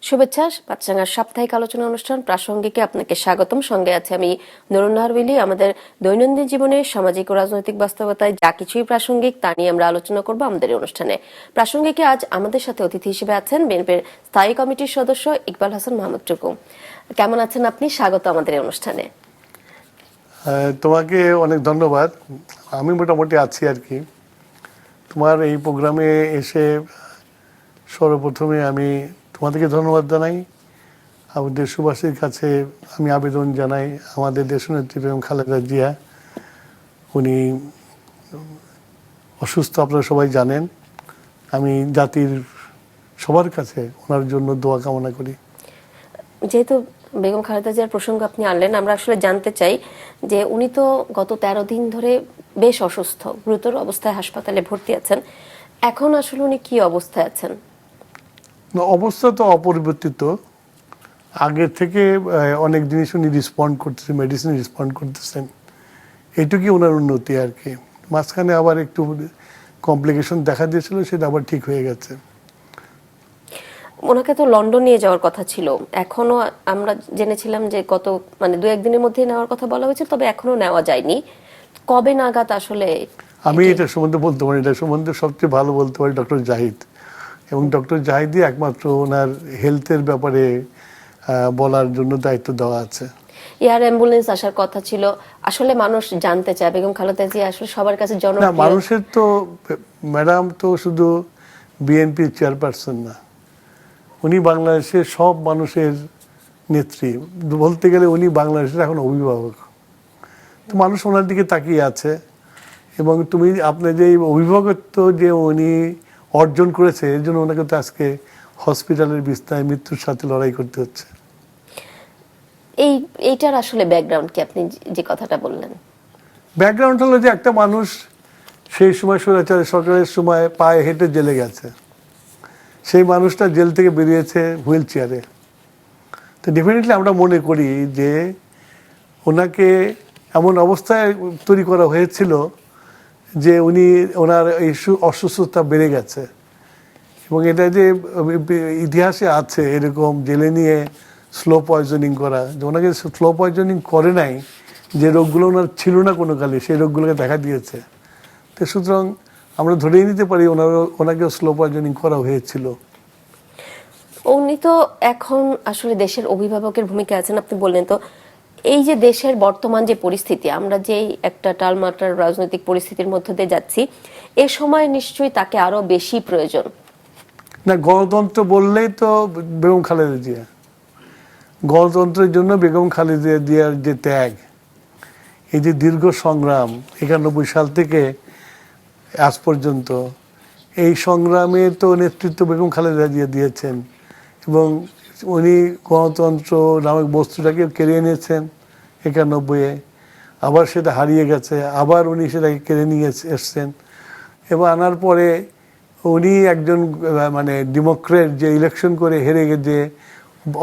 শুভেচ্ছা। পাঁচরাঙার সাপ্তাহিক আলোচনা অনুষ্ঠান প্রাসঙ্গিকে আপনাকে স্বাগতম। সঙ্গে আছে আমি নুরুন নাহার উইলি। আমাদের দৈনন্দিন জীবনে সামাজিক ও রাজনৈতিক বাস্তবতায় যা কিছুই প্রাসঙ্গিক তা নিয়ে আমরা আলোচনা করব আমাদের এই অনুষ্ঠানে। প্রাসঙ্গিকে আজ আমাদের সাথে অতিথি হিসেবে আছেন বিএনপির স্থায়ী কমিটির সদস্য ইকবাল হাসান মাহমুদ টুকু। কেমন আছেন আপনি? স্বাগত আমাদের এই অনুষ্ঠানে। তোমাকে অনেক ধন্যবাদ। আমি মোটামুটি আছি আর কি। তোমার এই প্রোগ্রামে এসে সর্বপ্রথমে আমি তোমাদেরকে ধন্যবাদ জানাই। আমাদের দেশবাসীর কাছে আমি আবেদন জানাই, আমাদের দেশনেত্রী বেগম খালেদা জিয়া উনি অসুস্থ, আপনারা সবাই জানেন। আমি জাতির সবার কাছে ওনার জন্য দোয়া কামনা করি। যেহেতু বেগম খালেদা জিয়ার প্রসঙ্গ আপনি আনলেন, আমরা আসলে জানতে চাই যে উনি তো গত 13 দিন ধরে বেশ অসুস্থ, গুরুতর অবস্থায় হাসপাতালে ভর্তি আছেন। এখন আসলে উনি কি অবস্থায় আছেন? অবস্থা তো অপরিবর্তিত। আগের থেকে অনেক জিনিস উনি রেসপন্ড করতেছেন, মেডিসিন রেসপন্ড করতেছেন, এইটুকুই ওনার উন্নতি আর কি। মাঝখানে আবার একটু কমপ্লিকেশন দেখা দিয়েছিল, সেটা আবার ঠিক হয়ে গেছে। ওনাকে তো লন্ডন নিয়ে যাওয়ার কথা ছিল, এখনো আমরা জেনেছিলাম যে গত 2-1 দিনের মধ্যে নেওয়ার কথা বলা হয়েছে, তবে এখনো নেওয়া যায়নি। কবে নাগাদ আসলে? আমি এটা সম্বন্ধে বলতে পারি, এটা সম্বন্ধে সবচেয়ে ভালো বলতে পারি ডক্টর জাহিদ, এবং ডক্টর জাহিদই একমাত্র ওনার হেলথের ব্যাপারে বলার জন্য দায়িত্ব দেওয়া আছে। এয়ার অ্যাম্বুলেন্স আসার কথা ছিল। আসলে মানুষ জানতে চায় বেগম খালেদা জিয়া আসলে সবার কাছে জনপ্রিয়। মানুষের তো ম্যাডাম তো শুধু বিএনপি চেয়ারপারসন না, উনি বাংলাদেশের সব মানুষের নেত্রী। বলতে গেলে উনি বাংলাদেশের এখন অভিভাবক। তো মানুষ ওনার দিকে তাকিয়ে আছে, এবং আপনার যে অভিভাবকত্ব যে উনি অর্জন করেছে, এর জন্য ওনাকে তো আজকে হসপিটালের বিছানায় মৃত্যুর সাথে লড়াই করতে হচ্ছে। এইটার আসলে ব্যাকগ্রাউন্ড কি, আপনি যে কথাটা বললেন? ব্যাকগ্রাউন্ড হলো যে একটা মানুষ সেই সময় স্বৈরাচার সরকারের সময় পায়ে হেঁটে জেলে গেছে, সেই মানুষটা জেল থেকে বেরিয়েছে হুইল চেয়ারে। তো ডেফিনেটলি আমরা মনে করি যে ওনাকে এমন অবস্থায় তৈরি করা হয়েছিল যে ওনার এই অসুস্থতা বেড়ে গেছে। এবং এটা যে ইতিহাসে আছে এরকম জেলে নিয়ে স্লো পয়জনিং করা, যে ওনাকে স্লো পয়জনিং করে নাই, যে রোগগুলো ওনার ছিল না কোনো কালে, সেই রোগগুলোকে দেখা দিয়েছে। তো সুতরাং আমরা ধরেই নিতে পারি ওনাকে স্লো পয়জনিং করা হয়েছিল। উনি তো এখন আসলে দেশের অভিভাবকের ভূমিকা আছেন, আপনি বললেন। তো এই যে দেশের বর্তমান যে পরিস্থিতি, আমরা যে একটা টালমাটাল রাজনৈতিক পরিস্থিতির মধ্যে দিয়ে যাচ্ছি, এ সময় নিশ্চয়ই তাকে আরো বেশি প্রয়োজন। না, গণতন্ত্র বললেই তো বেগম খালেদা জিয়া। গণতন্ত্রের জন্য বেগম খালেদা জিয়ার যে ত্যাগ, এই যে দীর্ঘ সংগ্রাম 91 সাল থেকে আজ পর্যন্ত, এই সংগ্রামে তো নেতৃত্ব বেগম খালেদা জিয়া দিয়েছেন। এবং উনি গণতন্ত্র নামক বস্তুটাকে কেড়ে নিয়েছেন 91-এ, আবার সেটা হারিয়ে গেছে, আবার উনি সেটাকে কেড়ে নিয়ে এসছেন। এবং আনার পরে উনি একজন ডেমোক্রেট, যে ইলেকশন করে হেরে যে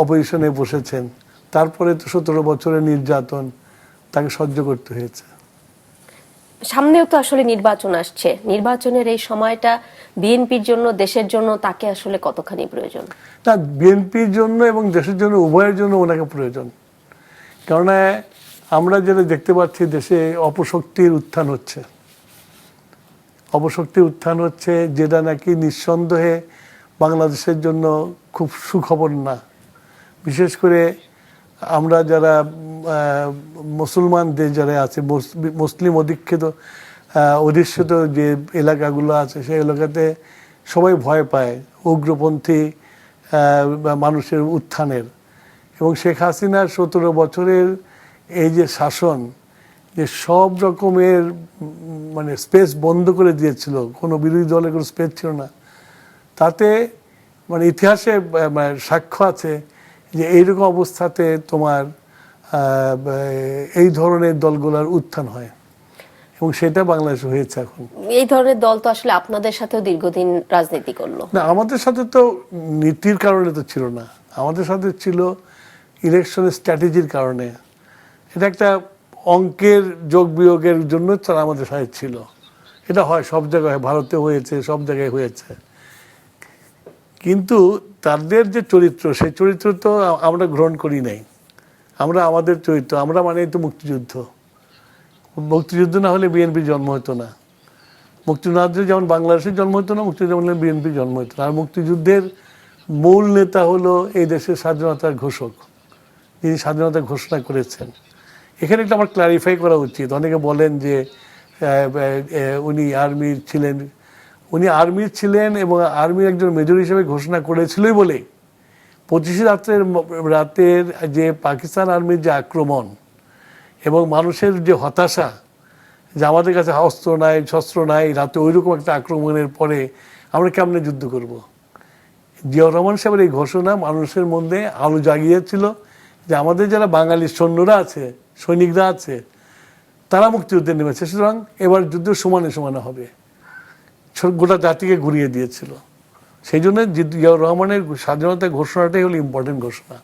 অপোজিশনে বসেছেন, তারপরে তো 17 বছরের নির্যাতন তাকে সহ্য করতে হয়েছে। সামনেও তো আসলে নির্বাচন আসছে, নির্বাচনের এই সময়টা বিএনপির জন্য, দেশের জন্য তাকে আসলে কতখানি প্রয়োজন? না, বিএনপির জন্য এবং দেশের জন্য, উভয়ের জন্য ওনাকে প্রয়োজন। কেননা আমরা যেটা দেখতে পাচ্ছি, দেশে অপশক্তির উত্থান হচ্ছে, যেটা নাকি নিঃসন্দেহে বাংলাদেশের জন্য খুব সুখবর না। বিশেষ করে আমরা যারা মুসলমান দেশ যারা আছে, মুসলিম অধিষ্ঠিত যে এলাকাগুলো আছে, সেই এলাকাতে সবাই ভয় পায় উগ্রপন্থী মানুষের উত্থানের। এবং শেখ হাসিনার 17 বছরের এই যে শাসন, যে সব রকমের স্পেস বন্ধ করে দিয়েছিল, কোনো বিরোধী দলের কোনো স্পেস ছিল না, তাতে ইতিহাসে সাক্ষ্য আছে যে এইরকম অবস্থাতে তোমার এই ধরনের দলগুলোর উত্থান হয়, এবং সেটা বাংলাদেশে হয়েছে। এখন এই ধরনের দল তো আসলে আপনাদের সাথেও দীর্ঘদিন রাজনীতি করলো না, আমাদের সাথে তো নীতির কারণে তো ছিল না, আমাদের সাথে ছিল ইলেকশনের স্ট্র্যাটেজির কারণে। এটা একটা অঙ্কের যোগ বিয়োগের জন্য তারা আমাদের সাথে ছিল। এটা হয় সব জায়গায়, ভারতে হয়েছে, সব জায়গায় হয়েছে। কিন্তু তাদের যে চরিত্র, সেই চরিত্র তো আমরা গ্রহণ করি নাই। আমরা আমাদের চরিত্র, আমরা মানেই তো মুক্তিযুদ্ধ। মুক্তিযুদ্ধ না হলে বিএনপির জন্ম হতো না। মুক্তিযুদ্ধে যেমন বাংলাদেশের জন্ম হতো না, মুক্তিযুদ্ধ হলে বিএনপির জন্ম হতো না। আর মুক্তিযুদ্ধের মূল নেতা হলো এই দেশের স্বাধীনতার ঘোষক, যিনি স্বাধীনতা ঘোষণা করেছেন। এখানে একটা আমার ক্লারিফাই করা উচিত। অনেকে বলেন যে উনি আর্মির ছিলেন, উনি আর্মির ছিলেন এবং আর্মির একজন মেজর হিসেবে ঘোষণা করেছিলই বলে 25 রাতের যে পাকিস্তান আর্মির যে আক্রমণ এবং মানুষের যে হতাশা, যে আমাদের কাছে অস্ত্র নাই, শস্ত্র নাই, রাতে ওইরকম একটা আক্রমণের পরে আমরা কেমনে যুদ্ধ করব। জিয়াউর রহমান সাহেবের এই ঘোষণা মানুষের মধ্যে আলো জাগিয়েছিল যে আমাদের যারা বাঙালি সৈন্যরা আছে, সৈনিকরা আছে, তারা মুক্তিযুদ্ধে নেমেছে, সুতরাং এবার যুদ্ধ সমানে সমানে হবে। গোটা জাতিকে ঘুরিয়ে দিয়েছিল। সেই জন্য জিয়াউর রহমানের স্বাধীনতা ঘোষণাটাই হলো ইম্পর্টেন্ট ঘোষণা।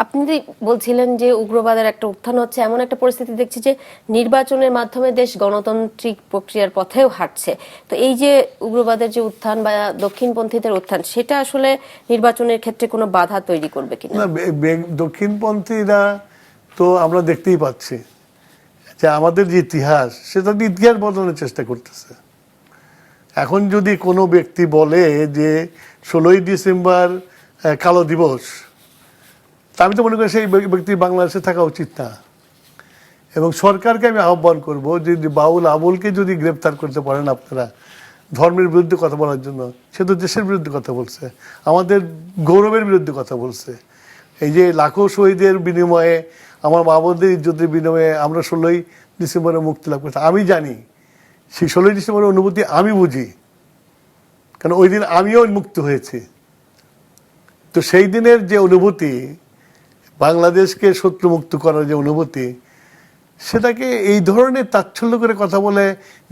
আপনি বলছিলেন যে উগ্রবাদের একটা উত্থান হচ্ছে, এমন একটা পরিস্থিতি দেখছি যে নির্বাচনের মাধ্যমে দেশ গণতান্ত্রিক প্রক্রিয়ার পথেও হাঁটছে। তো এই যে উগ্রবাদের যে উত্থান বা দক্ষিণপন্থীদের উত্থান, সেটা আসলে নির্বাচনের ক্ষেত্রে কোনো বাধা তৈরি করবে কিনা? না, দক্ষিণপন্থীরা তো আমরা দেখতেই পাচ্ছি যে আমাদের যে ইতিহাস, সেটা ইতিহাস বদলানোর চেষ্টা করতেছে। এখন যদি কোনো ব্যক্তি বলে যে 16ই ডিসেম্বর কালো দিবস, তা আমি তো মনে করি সেই ব্যক্তি বাংলাদেশে থাকা উচিত না। এবং সরকারকে আমি আহ্বান করব যে বাউল আবুলকে যদি গ্রেপ্তার করতে পারেন আপনারা ধর্মের বিরুদ্ধে কথা বলার জন্য, সে তো দেশের বিরুদ্ধে কথা বলছে, আমাদের গৌরবের বিরুদ্ধে কথা বলছে। এই যে লাখো শহীদের বিনিময়ে, আমার মা বোনদের ইজ্জতের বিনিময়ে আমরা 16ই ডিসেম্বরে মুক্তি লাভ করছি। আমি জানি সেই 16ই ডিসেম্বরের অনুভূতি আমি বুঝি, কারণ ওই দিন আমিও মুক্ত হয়েছি। তো সেই দিনের যে অনুভূতি, বাংলাদেশকে শত্রুমুক্ত করার যে অনুভূতি, সেটাকে এই ধরনের তাচ্ছল্য করে কথা বলে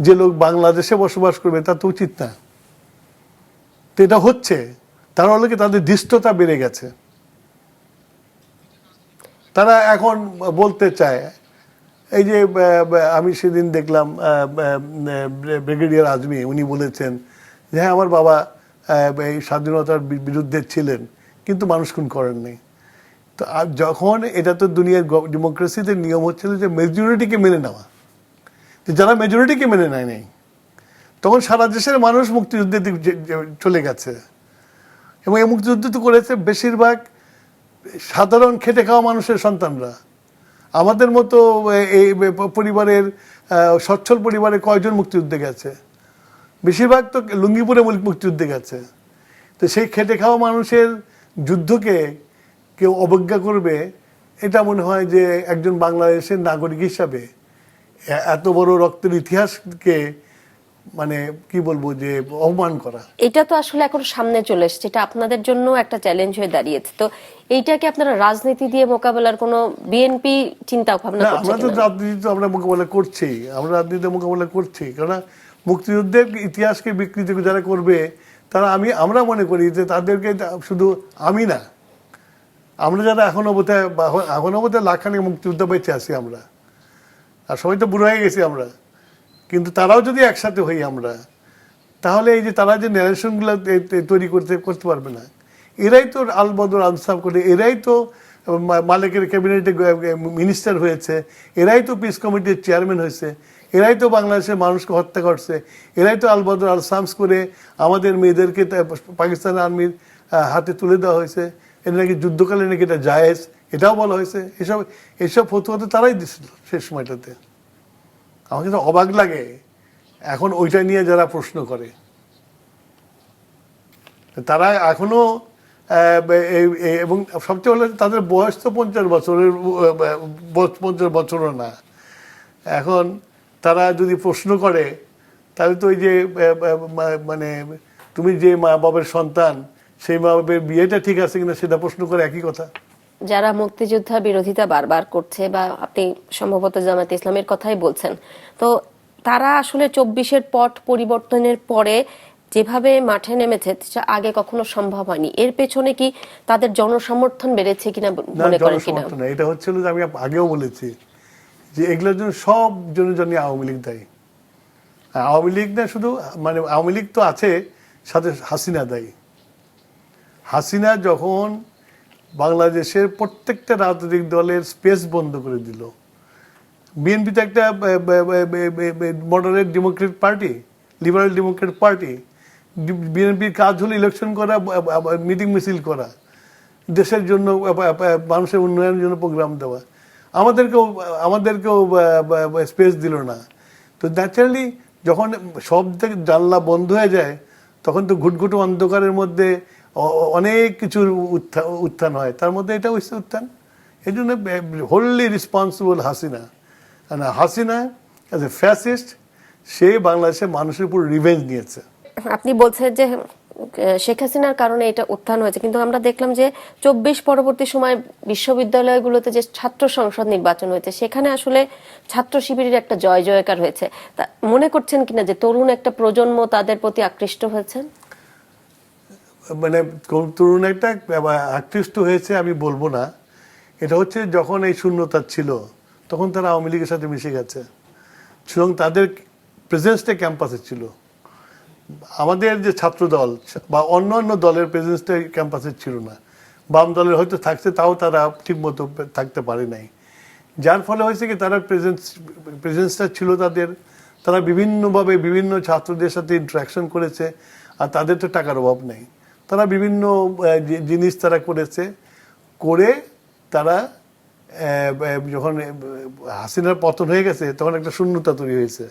যে লোক বাংলাদেশে বসবাস করবে তা তো উচিত না। তো এটা হচ্ছে, তারা হলো কি তাদের ধৃষ্টতা বেড়ে গেছে। তারা এখন বলতে চায়, এই যে আমি সেদিন দেখলাম ব্রিগেডিয়ার আজমি, উনি বলেছেন যে হ্যাঁ আমার বাবা এই স্বাধীনতার বিরুদ্ধে ছিলেন কিন্তু মানুষ খুন করেননি। তো যখন এটা তো দুনিয়ার ডেমোক্রেসিতে নিয়ম হচ্ছিল যে মেজরিটিকে মেনে নেওয়া, যারা মেজরিটিকে মেনে নেয় নাই, তখন সারা দেশের মানুষ মুক্তিযুদ্ধে চলে গেছে। এবং এই মুক্তিযুদ্ধ তো করেছে বেশিরভাগ সাধারণ খেটে খাওয়া মানুষের সন্তানরা। আমাদের মতো এই পরিবারের সচ্ছল পরিবারে কয়জন মুক্তিযুদ্ধে গেছে? বেশিরভাগ তো লুঙ্গিপুরে মুক্তিযুদ্ধে গেছে। তো সেই খেটে খাওয়া মানুষের যুদ্ধকে কেউ অবজ্ঞা করবে, এটা মনে হয় যে একজন বাংলাদেশের নাগরিক হিসাবে এত বড় রক্তের ইতিহাসকে মানে কি বলবো যে অপমান করা। এটা তো আসলে এখন সামনে চলে এসেছে, এটা আপনাদের জন্য একটা চ্যালেঞ্জ হয়ে দাঁড়িয়েছে। তো এইটাকে আপনারা রাজনীতি দিয়ে মোকাবেলার কোনো বিএনপি চিন্তা ভাবনা করছে? আমরা তো রাজনীতি তো আমরা মোকাবেলা করছি, আমরা রাজনীতি মোকাবেলা করছি, কারণ মুক্তিযুদ্ধের ইতিহাসকে বিকৃতি যারা করবে তারা আমরা মনে করি যে তাদেরকে শুধু আমি না, আমরা যারা এখনো বোধহয় লাখখানেক মুক্তিযুদ্ধ বেঁচে আছি আমরা, আর সবাই তো বুড়ো হয়ে গেছি আমরা, কিন্তু তারাও যদি একসাথে হই আমরা, তাহলে এই যে তারা যে ন্যারেশনগুলো তৈরি করতে পারবে না। এরাই তো আল বদর আনসাফ করে, এরাই তো মালিকের ক্যাবিনেটে মিনিস্টার হয়েছে, এরাই তো পিস কমিটির চেয়ারম্যান হয়েছে, এরাই তো বাংলাদেশের মানুষকে হত্যা করছে, এরাই তো আল বদর আল সামস করে আমাদের মেয়েদেরকে পাকিস্তান আর্মির হাতে তুলে দেওয়া হয়েছে। এটা নাকি যুদ্ধকালে নাকি এটা জায়েজ, এটাও বলা হয়েছে। এসব ফতোয়া তো তারাই দিছিল শেষ সময়টাতে। আমাকে তো অবাক লাগে এখন ওইটা নিয়ে যারা প্রশ্ন করে, তারা এখনো এবং সবচেয়ে হলো তাদের বয়স তো 50 বছরের, 50 বছরও না। এখন তারা যদি প্রশ্ন করে তাহলে তো ওই যে মানে তুমি যে মা বাবার সন্তান, সেই মা বাবার বিয়েটা ঠিক আছে কিনা সেটা প্রশ্ন করে, একই কথা। যারা মুক্তিযোদ্ধা বিরোধিতা বারবার করছে, বা আপনি সম্ভবত জামায়াতে ইসলামের কথাই বলছেন, তো তারা আসলে 24-এর পট পরিবর্তনের পরে যেভাবে মাঠে নেমেছে সেটা আগে কখনো সম্ভব হয়নি। এর পেছনে কি তাদের জনসমর্থন বেড়েছে কিনা মনে করেন কিনা? এটা হচ্ছিল যে আমি আগেও বলেছি যে এগুলোর জন্য সব জন্য আওয়ামী লীগ দায়ী। আওয়ামী লীগ না শুধু, মানে আওয়ামী লীগ তো আছে, সাথে হাসিনা দায়ী। হাসিনা যখন বাংলাদেশের প্রত্যেকটা রাজনৈতিক দলের স্পেস বন্ধ করে দিল, বিএনপি তো একটা moderate Democrat party, liberal Democrat party, বিএনপির কাজ হলো ইলেকশন করা, মিটিং মিছিল করা, দেশের জন্য মানুষের উন্নয়নের জন্য প্রোগ্রাম দেওয়া, আমাদেরকেও স্পেস দিল না। তো ন্যাচারালি যখন সব থেকে জানলা বন্ধ হয়ে যায় তখন তো ঘুটঘুটে অন্ধকারের মধ্যে অনেক কিছুর উত্থান হয়, তার মধ্যে এটা হচ্ছে উত্থান। এই জন্য wholly responsible Hasina. Hasina as a fascist, সে বাংলাদেশের মানুষের উপর রিভেঞ্জ নিয়েছে। আপনি বলছেন যে শেখ হাসিনার কারণে এটা উত্থান হয়েছে, কিন্তু আমরা দেখলাম যে 24 পরবর্তী সময় বিশ্ববিদ্যালয়গুলোতে যে ছাত্র সংসদ নির্বাচন হয়েছে সেখানে আসলে ছাত্র শিবিরের একটা জয় জয়কার হয়েছে। তা মনে করছেন কিনা যে তরুণ একটা প্রজন্ম তাদের প্রতি আকৃষ্ট হয়েছেন? মানে তরুণ একটা আকৃষ্ট হয়েছে আমি বলবো না, এটা হচ্ছে যখন এই শূন্যতা ছিল তখন তারা আওয়ামী লীগের সাথে মিশে গেছে, সুতরাং তাদের প্রেজেন্সটা ক্যাম্পাসে ছিল। আমাদের যে ছাত্র দল বা অন্য দলের প্রেজেন্সটা ক্যাম্পাসে ছিল না, বাম দলের হয়তো থাকছে, তাও তারা ঠিক মতো থাকতে পারে নাই, যার ফলে হয়েছে কি তারা প্রেজেন্সটা ছিল তাদের, তারা বিভিন্নভাবে বিভিন্ন ছাত্রদের সাথে ইন্টারাকশন করেছে। আর তাদের তো টাকার অভাব নেই, তারা বিভিন্ন জিনিস তারা করেছে, করে তারা যখন হাসিনার পতন হয়ে গেছে তখন একটা শূন্যতা তৈরি হয়েছে।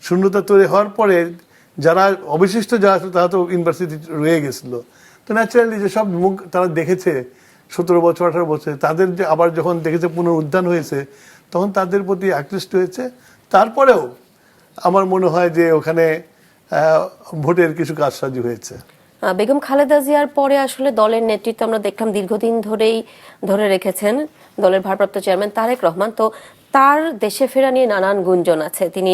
শূন্যতা তৈরি হওয়ার পরে যারা অবশিষ্ট যারা আছে তারা তো ইউনিভার্সিটি রয়ে গেছিল, তো ন্যাচারালি যেসব মুখ তারা দেখেছে 17 বছর 18 বছর, তাদের যে আবার যখন দেখেছে পুনরুত্থান হয়েছে তখন তাদের প্রতি আকৃষ্ট হয়েছে। তারপরেও আমার মনে হয় যে ওখানে ভোটের কিছু কারসাজি হয়েছে। বেগম খালেদা জিয়ার পরে আসলে দলের নেতৃত্ব আমরা দেখলাম দীর্ঘদিন ধরে রেখেছেন দলের ভারপ্রাপ্ত চেয়ারম্যান তারেক রহমান। তো তার দেশে ফেরা নিয়ে নানান গুঞ্জন আছে। তিনি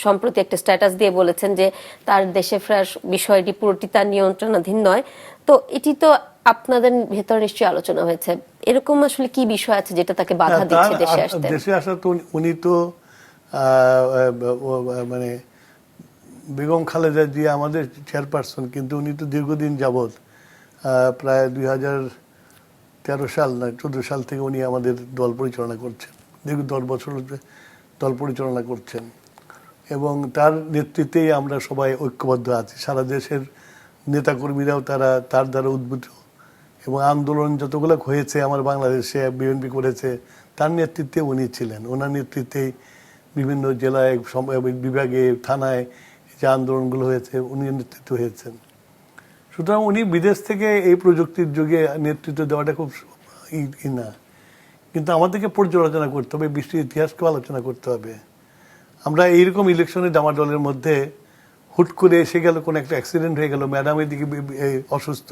সম্প্রতি একটা স্ট্যাটাস দিয়ে বলেছেন যে তার দেশে ফেরার বিষয়টি পুরোটি তার নিয়ন্ত্রণাধীন নয়। তো এটি তো আপনাদের ভেতরে নিশ্চয়ই আলোচনা হয়েছে, এরকম আসলে কি বিষয় আছে যেটা তাকে বাধা দিচ্ছে দেশে আসতে? দেশে আসা তো উনি তো মানে বেগম খালেদা জিয়া আমাদের চেয়ারপারসন, কিন্তু উনি তো দীর্ঘদিন যাবৎ প্রায় 2013 সাল না 14 সাল থেকে উনি আমাদের দল পরিচালনা করছেন, দীর্ঘ 10 বছর দল পরিচালনা করছেন, এবং তার নেতৃত্বেই আমরা সবাই ঐক্যবদ্ধ আছি। সারা দেশের নেতাকর্মীরাও তার দ্বারা উদ্বুদ্ধ, এবং আন্দোলন যতগুলো হয়েছে আমার বাংলাদেশে বিএনপি করেছে তার নেতৃত্বে উনি ছিলেন। ওনার নেতৃত্বেই বিভিন্ন জেলায় বিভাগে থানায় যে আন্দোলনগুলো হয়েছে উনি নেতৃত্ব হয়েছেন। সুতরাং উনি বিদেশ থেকে এই প্রযুক্তির যুগে নেতৃত্ব দেওয়াটা খুব না, কিন্তু আমাদেরকে পর্যালোচনা করতে হবে, বিশ্বের ইতিহাসকেও আলোচনা করতে হবে। আমরা এইরকম ইলেকশনে ডামাডোলের মধ্যে হুট করে এসে গেল, কোনো একটা অ্যাক্সিডেন্ট হয়ে গেল, ম্যাডাম এদিকে অসুস্থ,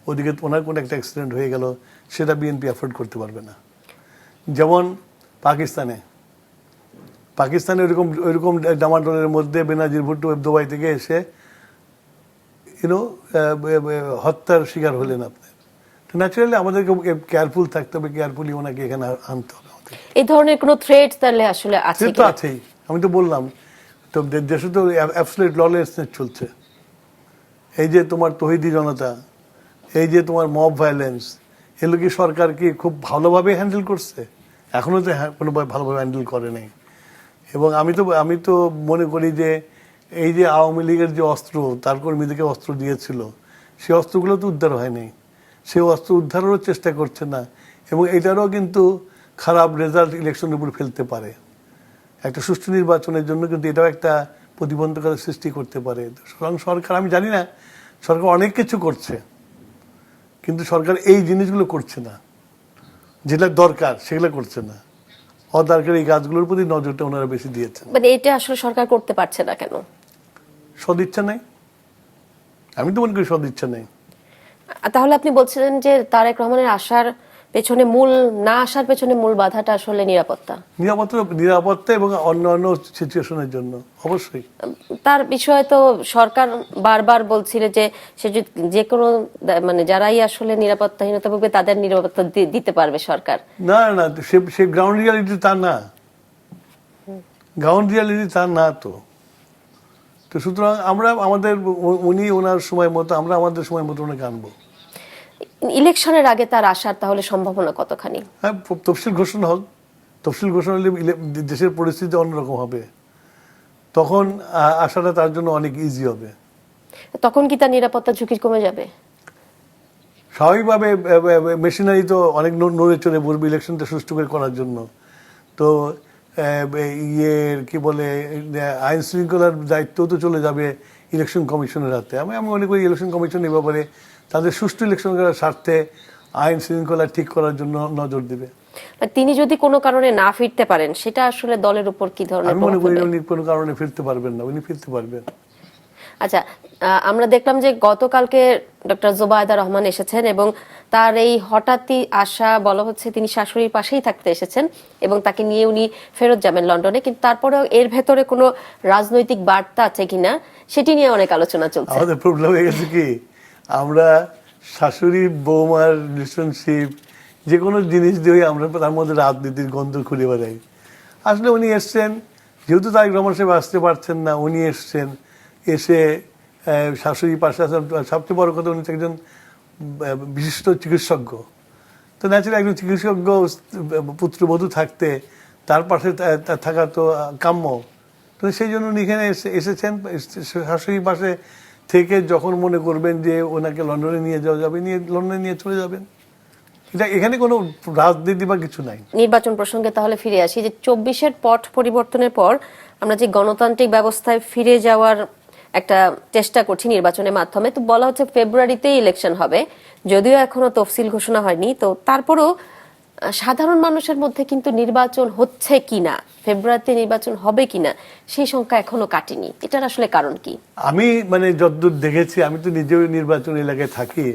ওদিকে ওনার কোনো একটা অ্যাক্সিডেন্ট হয়ে গেল, সেটা বিএনপি অ্যাফোর্ড করতে পারবে না। যেমন পাকিস্তানে ওইরকম ডামাডোলের মধ্যে বেনাজির ভুট্টো দুবাই থেকে এসে হত্যার শিকার হলেন আপনি। তো ন্যাচারালি আমাদেরকে কেয়ারফুল থাকতে হবে, কেয়ারফুলি ওনাকে এখানে আনতে হবে। এই ধরনের কোনো থ্রেট তাহলে আসলে আছে? তো আছেই, আমি তো বললাম তো, দেশে তো অ্যাবসলিউট ললেসনেস চলছে। এই যে তোমার তৌহিদি জনতা, এই যে তোমার মব ভায়োলেন্স, এগুলো কি সরকার কি খুব ভালোভাবে হ্যান্ডেল করছে? এখনো তো কোনোভাবে ভালোভাবে হ্যান্ডেল করে নাই। এবং আমি তো মনে করি যে এই যে আওয়ামী লীগের যে অস্ত্র তার কর্মীদেরকে অস্ত্র দিয়েছিল, সেই অস্ত্রগুলো তো উদ্ধার হয়নি, সেই অস্ত্র উদ্ধারেরও চেষ্টা করছে না, এবং এটারও কিন্তু খারাপ রেজাল্ট ইলেকশনের উপর ফেলতে পারে। একটা সুষ্ঠু নির্বাচনের জন্য কিন্তু এটাও একটা প্রতিবন্ধকতা সৃষ্টি করতে পারে। সুতরাং সরকার, আমি জানি না, সরকার অনেক কিছু করছে, কিন্তু সরকার এই জিনিসগুলো করছে না, যেটা দরকার সেগুলো করছে না। অদরকারি এই কাজগুলোর প্রতি নজরটা ওনারা বেশি দিয়েছেন। মানে এটা আসলে সরকার করতে পারছে না কেন? সদিচ্ছা নেই, আমি তো মনে করি সদিচ্ছা নেই। তাহলে আপনি বলছিলেন যে তারেক রহমানের আসার পেছনে না আসার পেছনে মূল বাধাটা আসলে নিরাপত্তা এবং অন্যান্য সিচুয়েশনের জন্য। অবশ্যই তার বিষয়ে তো সরকার বারবার বলছিল যে সে যে কোনো মানে যারাই আসলে নিরাপত্তাহীনতা ভুগবে তাদের নিরাপত্তা দিতে পারবে সরকার। না, সে গ্রাউন্ড রিয়ালিটি তা না, গ্রাউন্ড রিয়ালিটি তা না। তো সুতরাং আমরা উনি ওনার সময় মতো, আমরা আমাদের সময় মতো ওনাকে আনবো। ইলেকশনের আগে তার আসার তাহলে সম্ভাবনা কতখানি? হ্যাঁ, তফসিল ঘোষণা হোক, তফসিল ঘোষণা হলে দেশের পরিস্থিতি অন্যরকম হবে, তখন আসাটা তার জন্য অনেক ইজি হবে। তখন কি তার নিরাপত্তা ঝুঁকি কমে যাবে? স্বাভাবিকভাবে মেশিনারি তো অনেক নড়ে চড়ে বলবে ইলেকশনটা সুষ্ঠু করে করার জন্য। তো কি বলে, আইন শৃঙ্খলার দায়িত্ব তো চলে যাবে ইলেকশন কমিশনের হাতে। আমি মনে করি ইলেকশন কমিশন এ ব্যাপারে তাদের সুষ্ঠু ইলেকশন করার স্বার্থে আইন শৃঙ্খলা ঠিক করার জন্য নজর দেবে। তিনি যদি কোনো কারণে না ফিরতে পারেন, সেটা আসলে দলের উপর কি ধরনের আমি মনে করি উনি কোনো কারণে ফিরতে পারবেন না, উনি ফিরতে পারবেন। আচ্ছা, আমরা দেখলাম যে গতকালকে ডক্টর জোবায়দা রহমান এসেছেন এবং তার এই হঠাৎই আসা, বলা হচ্ছে তিনি শাশুড়ির পাশেই থাকতে এসেছেন এবং তাকে নিয়ে উনি ফেরত যাবেন লন্ডনে, কিন্তু তারপরেও এর ভেতরে কোনো রাজনৈতিক বার্তা আছে কিনা সেটি নিয়ে অনেক আলোচনা চলছে। আমাদের প্রবলেম হয়ে গেছে কি, আমরা শাশুড়ি বৌমার রিলেশনশিপ যে কোনো জিনিস দিয়ে আমরা তার মধ্যে রাজনীতির গন্ধ খুলে বেড়াই। আসলে উনি এসছেন, যেহেতু তারেক রহমান সাহেব আসতে পারছেন না, উনি এসছেন, এসে শাশুড়ির পাশে আছেন। সবচেয়ে বড় কথা, উনি একজন বিশিষ্ট চিকিৎসজ্ঞ। তো ন্যাচারালি একজন চিকিৎসজ্ঞ পুত্রবধূ থাকতে তার পাশে থাকা তো কাম্য। তো সেই জন্য উনি এখানে এসেছেন, শাশুড়ির পাশে থেকে যখন মনে করবেন যে ওনাকে লন্ডনে নিয়ে যাওয়া যাবে, লন্ডনে নিয়ে চলে যাবেন। এটা এখানে কোনো রাজনীতি বা কিছু নাই। নির্বাচন প্রসঙ্গে তাহলে ফিরে আসি, যে 24-এর পট পরিবর্তনের পর আমরা যে গণতান্ত্রিক ব্যবস্থায় ফিরে যাওয়ার একটা চেষ্টা করছি নির্বাচনের মাধ্যমে, তো বলা হচ্ছে ফেব্রুয়ারিতেই ইলেকশন হবে, যদিও এখনো তফসিল ঘোষণা হয়নি। তো তারপরও সাধারণ মানুষের মধ্যে কিন্তু নির্বাচন হচ্ছে কিনা, ফেব্রুয়ারিতে নির্বাচন হবে কিনা, সেই সংখ্যা এখনো কাটেনি। এটার আসলে কারণ কি? আমি যতদূর দেখেছি, আমি তো নিজেও নির্বাচন এলাকায় থাকি,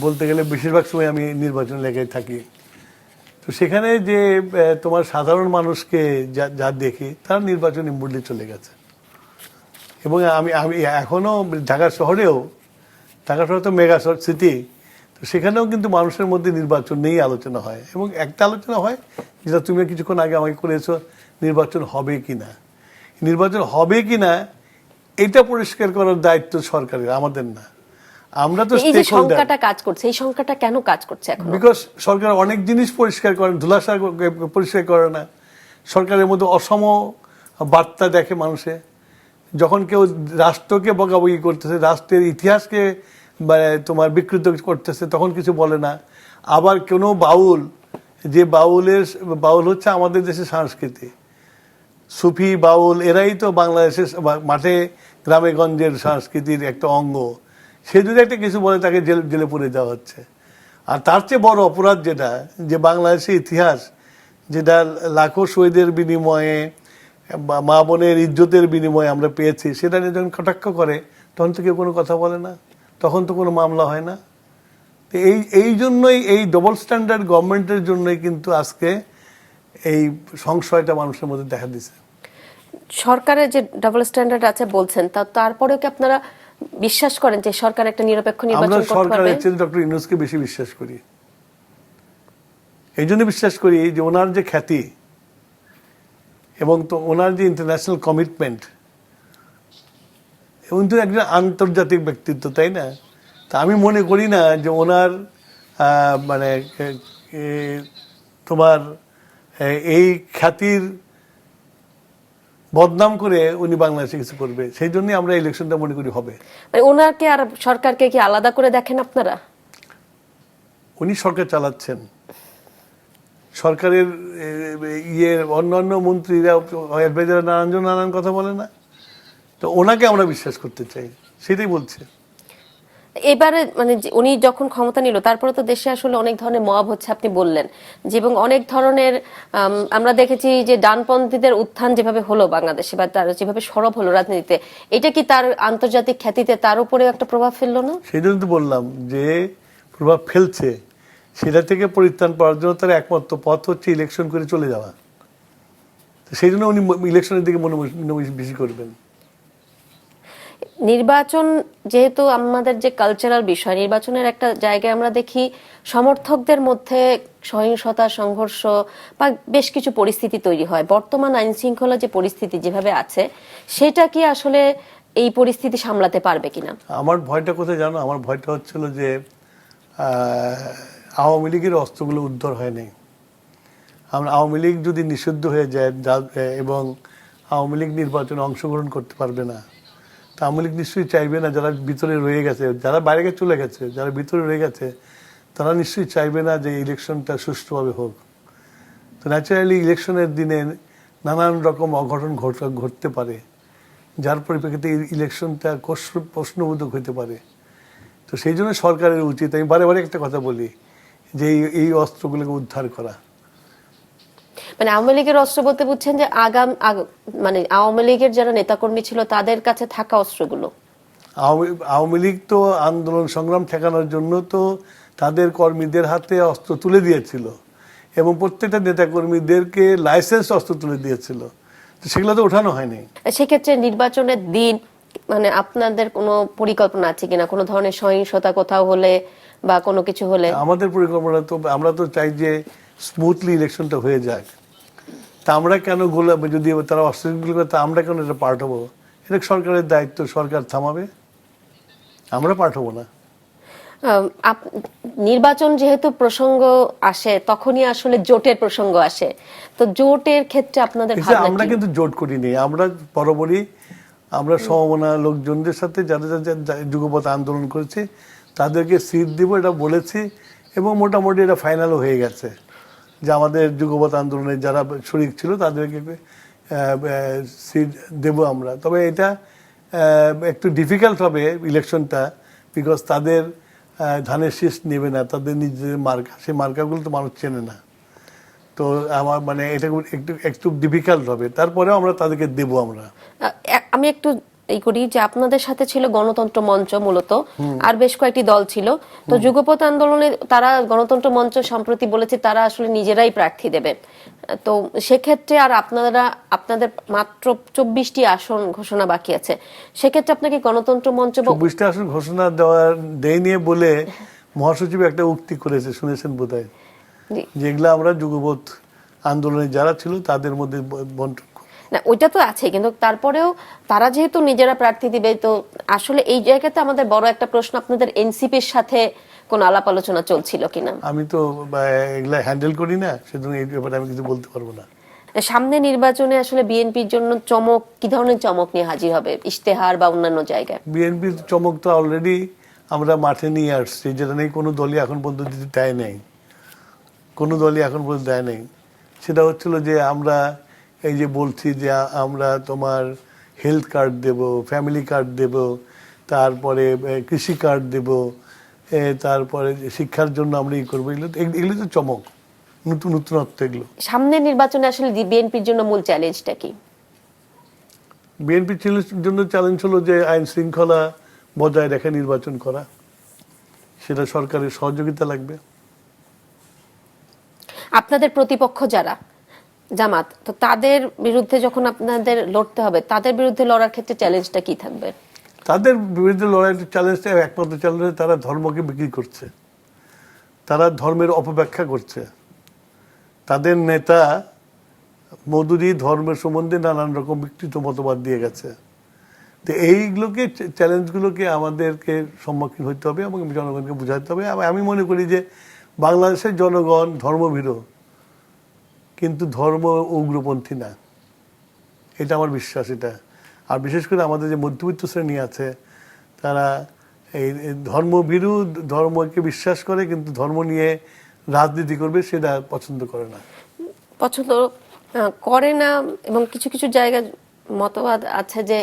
বলতে গেলে বেশিরভাগ সময় আমি নির্বাচন এলাকায় থাকি। তো সেখানে যে তোমার সাধারণ মানুষকে যা দেখি, তারা নির্বাচনী মুডে চলে গেছে। এবং আমি এখনো ঢাকা শহর তো মেগা সিটি, তো সেখানেও কিন্তু মানুষের মধ্যে নির্বাচন নিয়েই আলোচনা হয়। এবং একটা আলোচনা হয় যেটা তুমি কিছুক্ষণ আগে আমাকে করেছো, নির্বাচন হবে কিনা। নির্বাচন হবে কিনা এটা পরিষ্কার করার দায়িত্ব সরকারের, আমাদের না। আমরা তো এই যে সংখ্যাটা কাজ করছে, এই সংখ্যাটা কেন কাজ করছে এখন? বিকজ সরকার অনেক জিনিস পরিষ্কার করেন, ধুলাসা পরিষ্কার করে না। সরকারের মধ্যে অসম বার্তা দেখে মানুষে। যখন কেউ রাষ্ট্রকে বকাবকি করতেছে, রাষ্ট্রের ইতিহাসকে তোমার বিকৃত করতেছে, তখন কিছু বলে না। আবার কোনো বাউল হচ্ছে আমাদের দেশের সংস্কৃতি, সুফি বাউল, এরাই তো বাংলাদেশের মাঠে গ্রামে গঞ্জের সংস্কৃতির একটা অঙ্গ। সে যদি একটা কিছু বলে, তাকে জেলে পুরে দেওয়া হচ্ছে। আর তার চেয়ে বড় অপরাধ যেটা, যে বাংলাদেশের ইতিহাস যেটা লাখো শহীদের বিনিময়ে, মা বোনের ইজ্জতের বিনিময়ে আমরা পেয়েছি, সেটা নিয়ে যখন কটাক্ষ করে, তখন তো কেউ কোনো কথা বলে না, তখন তো কোনো মামলা হয় না। তো এই জন্যই, এই ডবল স্ট্যান্ডার্ড গভর্নমেন্টের জন্যই কিন্তু আজকে এই সংশয়টা মানুষের মধ্যে দেখা দিচ্ছে। সরকারের যে ডাবল স্ট্যান্ডার্ড আছে বলছেন, তারপরেও কি আপনারা বিশ্বাস করেন যে সরকার একটা নিরপেক্ষ নির্বাচন করতে পারবে? আমরা সরকারের চেয়ে ডক্টর ইউনূসকে বেশি বিশ্বাস করি। এই জন্য বিশ্বাস করি যে ওনার যে খ্যাতি এবং তো ওনার যে ইন্টারন্যাশনাল কমিটমেন্ট, উনি তো একজন আন্তর্জাতিক ব্যক্তিত্ব, তাই না? তা আমি মনে করি না যে ওনার তোমার এই খ্যাতির বদনাম করে উনি বাংলাদেশে কিছু করবে। সেই জন্যই আমরা ইলেকশনটা মনে করি হবে। ওনাকে আর সরকারকে কি আলাদা করে দেখেন আপনারা? উনি সরকার চালাচ্ছেন, সরকারের অন্যান্য মন্ত্রীরা নানান কথা বলে না, তো ওনাকে আমরা বিশ্বাস করতে চাই, সেটাই বলছে। এবারে উনি যখন ক্ষমতা নিল, তারপরে তো দেশে আসলে অনেক ধরনের মব হচ্ছে, আপনি বললেন যে, এবং অনেক ধরনের আমরা দেখেছি যে ডানপন্থীদের উত্থান যেভাবে হলো বাংলাদেশে, বা তারা যেভাবে সরব হলো রাজনীতিতে, এটা কি তার আন্তর্জাতিক খ্যাতিতে তার উপরেও একটা প্রভাব ফেললো না? সেই জন্য তো বললাম যে প্রভাব ফেলছে। সেটা থেকে পরিত্রাণ পাওয়ার জন্য তার একমাত্র পথ হচ্ছে ইলেকশন করে চলে যাওয়া। সেই জন্য উনি ইলেকশনের দিকে মনোনিবেশ বেশি করবেন। নির্বাচন যেহেতু আমাদের যে কালচারাল বিষয়, নির্বাচনের একটা জায়গায় আমরা দেখি সমর্থকদের মধ্যে সহিংসতা, সংঘর্ষ বা বেশ কিছু পরিস্থিতি তৈরি হয়। বর্তমান আইন শৃঙ্খলা যে পরিস্থিতি যেভাবে আছে, সেটা কি আসলে এই পরিস্থিতি সামলাতে পারবে কিনা? আমার ভয়টা কোথায় জানো? আমার ভয়টা হচ্ছিল যে আওয়ামী লীগের অস্ত্রগুলো উদ্ধার হয়নি। আমরা আওয়ামী লীগ যদি নিষিদ্ধ হয়ে যায় এবং আওয়ামী লীগ নির্বাচনে অংশগ্রহণ করতে পারবে না, তা আওয়ামী লীগ নিশ্চয়ই চাইবে না যারা ভিতরে রয়ে গেছে, যারা বাইরে চলে গেছে, যারা ভিতরে রয়ে গেছে, তারা নিশ্চয়ই চাইবে না যে ইলেকশনটা সুষ্ঠুভাবে হোক। তো ন্যাচারালি ইলেকশনের দিনে নানান রকম অঘটন ঘটতে পারে, যার পরিপ্রেক্ষিতে ইলেকশনটা প্রশ্নবোধক হতে পারে। তো সেই জন্য সরকারের উচিত, আমি বারে বারে একটা কথা বলি, যে এই অস্ত্রগুলোকে উদ্ধার করা। মানে আওয়ামী লীগের অস্ত্র বলতে বুঝছেন যে মানে আওয়ামী লীগের যারা নেতাকর্মী ছিল তাদের কাছে থাকা অস্ত্রগুলো? আওয়ামী লীগ তো আন্দোলন সংগ্রাম ঠেকানোর জন্য তো তাদের কর্মীদের হাতে অস্ত্র তুলে দিয়েছিল এবং প্রত্যেকটা নেতাকর্মীদেরকে লাইসেন্স অস্ত্র তুলে দিয়েছিল, তো সেগুলো তো ওঠানো হয়নি। সেক্ষেত্রে নির্বাচনের দিন মানে আপনাদের কোনো পরিকল্পনা আছে কিনা, কোনো ধরনের সহিংসতা কোথাও হলে বা কোনো কিছু হলে? আমাদের পরিকল্পনা তো, আমরা তো চাই যে স্মুথলি ইলেকশনটা হয়ে যাক। তা আমরা কেন যদি তারা অস্ত্রগুলো করে, তা আমরা কেন এটা পাল্টাবো? এটা সরকারের দায়িত্ব, সরকার থামাবে, আমরা পাঠাবো না। নির্বাচন যেহেতু প্রসঙ্গ আসে তখনই আসলে জোটের প্রসঙ্গ আসে, তো জোটের ক্ষেত্রে আপনাদের ভাবনা আমরা কি? কিন্তু জোট করিনি, আমরা বরাবরই আমরা সমমনা লোকজনদের সাথে যারা যুগপৎ আন্দোলন করেছে তাদেরকে সিট দিব এটা বলেছি, এবং মোটামুটি এটা ফাইনালও হয়ে গেছে যে আমাদের যুগপৎ আন্দোলনে যারা শরিক ছিল তাদেরকে সিট দেব আমরা। তবে এটা একটু ডিফিকাল্ট হবে ইলেকশনটা, বিকজ তাদের ধানের শীষ নেবে না, তাদের নিজেদের মার্কা, সেই মার্কাগুলো তো মানুষ চেনে না। তো আমার মানে এটা একটু একটু ডিফিকাল্ট হবে, তারপরেও আমরা তাদেরকে দেব। আমরা আমি একটু এই করি যে আপনাদের সাথে ছিল গণতন্ত্র মঞ্চ মূলত, আর বেশ কয়েকটি দল ছিল। তো যুগপৎ আন্দোলনে তারা গণতন্ত্র মঞ্চ সম্প্রতি বলেছে তারা আসলে নিজেরাই প্রার্থী দেবে। তো সেক্ষেত্রে আর আপনাদের মাত্র 24টি আসন ঘোষণা বাকি আছে, সেক্ষেত্রে আপনাকে গণতন্ত্র মঞ্চ 24টা আসন ঘোষণা দেয় নিয়ে বলে মহাসচিব একটা উক্তি করেছে, শুনেছেন বোধহয়, যেগুলো আমরা যুগপৎ আন্দোলনে যারা ছিল তাদের মধ্যে বন্টন। না ওইটা তো আছে, কিন্তু তারপরেও তারা যেহেতু নিজেরা প্রার্থী দিবে, তো আসলে এই জায়গাতে আমাদের বড় একটা প্রশ্ন, আপনাদের এনসিপির সাথে কোন আলাপ আলোচনা চলছিল কিনা? আমি তো এগুলা হ্যান্ডেল করি না, সেজন্য এই ব্যাপারে আমি কিছু বলতে পারবো না। সামনে নির্বাচনে আসলে বিএনপির জন্য চমক, কি ধরনের চমক নিয়ে হাজির হবে ইশতেহার বা অন্যান্য জায়গায়? বিএনপির চমক তো অলরেডি আমরা মাঠে নিয়ে আসছি, যেটা নেই কোনো দলই এখন পর্যন্ত দিতে দেয় নেই, কোনো দলই এখন পর্যন্ত দেয় নেই। সেটা হচ্ছিল যে আমরা এই যে বলছি যে আমরা তোমার হেলথ কার্ড দেব, ফ্যামিলি কার্ড দেব, তারপরে কৃষি কার্ড দেব, তারপরে শিক্ষার জন্য আমরা ই করবো, এগুলো তো চমক, নতুনত্ব এগুলো। সামনের নির্বাচনে আসলে বিএনপির জন্য মূল চ্যালেঞ্জটা কি? বিএনপির জন্য চ্যালেঞ্জ হলো যে আইন শৃঙ্খলা বজায় রেখে নির্বাচন করা, সেটা সরকারের সহযোগিতা লাগবে। আপনাদের প্রতিপক্ষ যারা জামাত, তো তাদের বিরুদ্ধে যখন আপনাদের লড়তে হবে, তাদের বিরুদ্ধে লড়ার ক্ষেত্রে চ্যালেঞ্জটা কি থাকবে? তাদের বিরুদ্ধে লড়াইয়ের চ্যালেঞ্জটা একমাত্র চ্যালেঞ্জ, তারা ধর্মকে বিক্রি করছে, তারা ধর্মের অপব্যাখ্যা করছে। তাদের নেতা মওদুদি ধর্মের সম্বন্ধে নানান রকম বিকৃত মতবাদ দিয়ে গেছে। তো এইগুলোকে, চ্যালেঞ্জগুলোকে আমাদেরকে সম্মুখীন হতে হবে এবং জনগণকে বোঝাতে হবে। আমি মনে করি যে বাংলাদেশের জনগণ ধর্মভীরু, কিন্তু ধর্ম উগ্রপন্থী না, এটা আমার বিশ্বাস। এটা আর বিশেষ করে আমাদের যে মধ্যবিত্ত শ্রেণী আছে, তারা এই ধর্মভীরু, ধর্মকে বিশ্বাস করে কিন্তু ধর্ম নিয়ে রাজনীতি করবে সেটা পছন্দ করে না। পছন্দ করে না, এবং কিছু কিছু জায়গায় মতবাদ আছে যে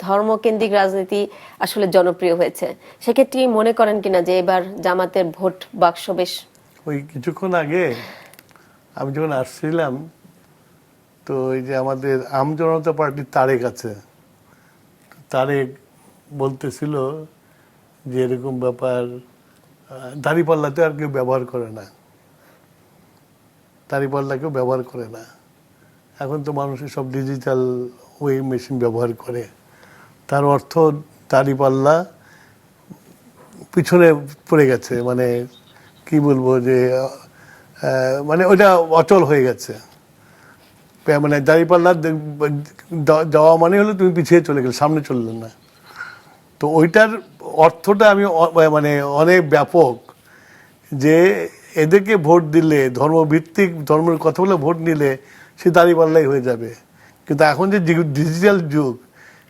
ধর্মকেন্দ্রিক রাজনীতি আসলে জনপ্রিয় হয়েছে। সেক্ষেত্রে মনে করেন কিনা যে এবার জামাতের ভোট বাক্স বেশ? ওই কিছুক্ষণ আগে আমি যখন আসছিলাম, তো এই যে আমাদের আম জনতা পার্টির তারেক আছে, তারেক বলতেছিল যে এরকম ব্যাপার দাঁড়িপাল্লাতে আর কেউ ব্যবহার করে না, দাঁড়িপাল্লা কেউ ব্যবহার করে না, এখন তো মানুষের সব ডিজিটাল ওয়ে মেশিন ব্যবহার করে। তার অর্থ দাঁড়িপাল্লা পিছনে পড়ে গেছে, মানে কি বলবো যে মানে ওইটা অচল হয়ে গেছে। মানে দাঁড়িপাল্লা যাওয়া মানে হলো তুমি পিছিয়ে চলে গেলে, সামনে চললে না। তো ওইটার অর্থটা আমি মানে অনেক ব্যাপক, যে এদেরকে ভোট দিলে, ধর্মভিত্তিক ধর্মের কথা বলে ভোট নিলে সে দাঁড়িপাল্লাই হয়ে যাবে। কিন্তু এখন যে ডিজিটাল যুগ,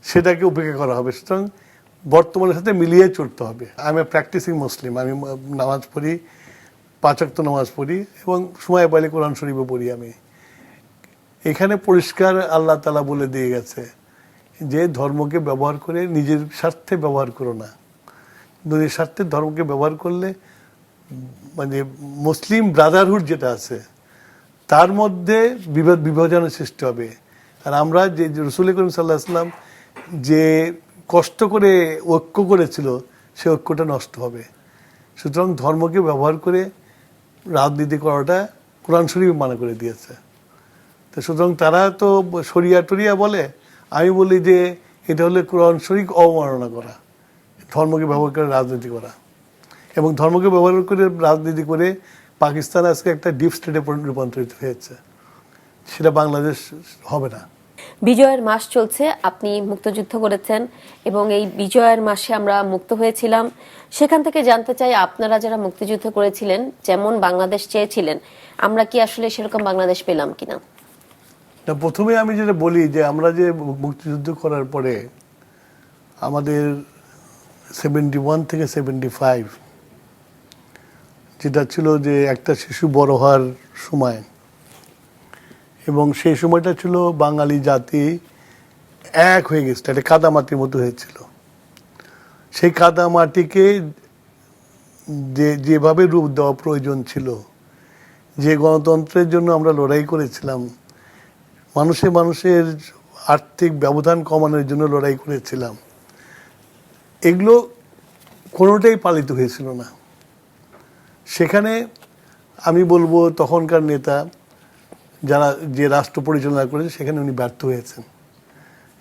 সেটাকে উপেক্ষা করা হবে। সুতরাং বর্তমানের সাথে মিলিয়ে চলতে হবে। আমি প্র্যাকটিসিং মুসলিম, আমি নামাজ পড়ি, 5 ওয়াক্ত নামাজ পড়ি, এবং সময় পাইলে কোরআন শরীফও পড়ি। আমি এখানে পরিষ্কার আল্লাহ তাআলা বলে দিয়ে গেছে যে ধর্মকে ব্যবহার করে নিজের স্বার্থে ব্যবহার করো না। নিজের স্বার্থে ধর্মকে ব্যবহার করলে মানে মুসলিম ব্রাদারহুড যেটা আছে তার মধ্যে বিভাজনের সৃষ্টি হবে। আর আমরা যে রাসূল করিম সাল্লাল্লাহু আলাইহি ওয়াসাল্লাম যে কষ্ট করে ঐক্য করেছিল, সে ঐক্যটা নষ্ট হবে। সুতরাং ধর্মকে ব্যবহার করে রাজনীতি করাটা কোরআন শরীফ মানা করে দিয়েছে। তো সুতরাং তারা তো শরিয়া টরিয়া বলে, আমি বলি যে এটা হলে কোরআন শরীফ অবমাননা করা, ধর্মকে ব্যবহার করে রাজনীতি করা। এবং ধর্মকে ব্যবহার করে রাজনীতি করে পাকিস্তান আজকে একটা ডিপ স্টেটে রূপান্তরিত হয়েছে, সেটা বাংলাদেশ হবে না। বিজয়ের মাস চলছে, আপনি মুক্তযুদ্ধ করেছেন এবং এই বিজয়ের মাসে আমরা মুক্ত হয়েছিলাম। সেখান থেকে জানতে চাই, আপনারা যারা মুক্তিযুদ্ধ করেছিলেন, যেমন বাংলাদেশ চেয়েছিলেন, আমরা কি আসলে সেরকম বাংলাদেশ পেলাম কিনা? না, প্রথমে আমি যেটা বলি যে আমরা যে মুক্তিযুদ্ধ করার পরে আমাদের 71 থেকে 75 যেটা ছিল যে একটা শিশু বড় হওয়ার সময়, এবং সেই সময়টা ছিল বাঙালি জাতি এক হয়ে গেছে, একটা কাদামাটির মতো হয়েছিল। সেই কাদামাটিকে যেভাবে রূপ দেওয়া প্রয়োজন ছিল, যে গণতন্ত্রের জন্য আমরা লড়াই করেছিলাম, মানুষের আর্থিক ব্যবধান কমানোর জন্য লড়াই করেছিলাম, এগুলো কোনোটাই পালিত হয়েছিল না। সেখানে আমি বলবো তখনকার নেতা যারা যে রাষ্ট্র পরিচালনা করেছে, সেখানে উনি ব্যর্থ হয়েছেন।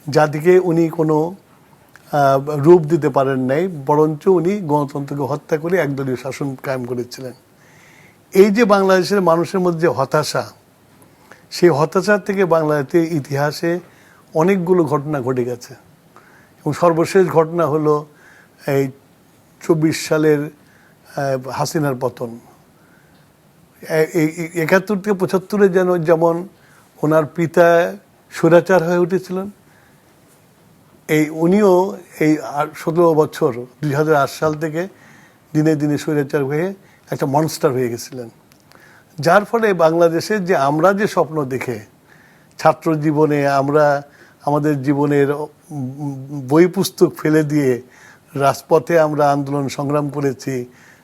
জাতিকে উনি কোনো রূপ দিতে পারেন নাই, বরঞ্চ উনি গণতন্ত্রকে হত্যা করে একদলীয় শাসন কায়েম করেছিলেন। এই যে বাংলাদেশের মানুষের মধ্যে হতাশা, সেই হতাশার থেকে বাংলাদেশের ইতিহাসে অনেকগুলো ঘটনা ঘটে গেছে। এবং সর্বশেষ ঘটনা হলো এই 24 সালের হাসিনার পতন। 71 থেকে 75-এ যেমন ওনার পিতা স্বৈরাচার হয়ে উঠেছিলেন, উনিও এই 17 বছর 2008 সাল থেকে দিনে দিনে স্বৈরাচার হয়ে একটা মনস্টার হয়ে গেছিলেন। যার ফলে বাংলাদেশের যে আমরা যে স্বপ্ন দেখে ছাত্র জীবনে আমরা আমাদের জীবনের বই পুস্তক ফেলে দিয়ে রাজপথে আমরা আন্দোলন সংগ্রাম করেছি,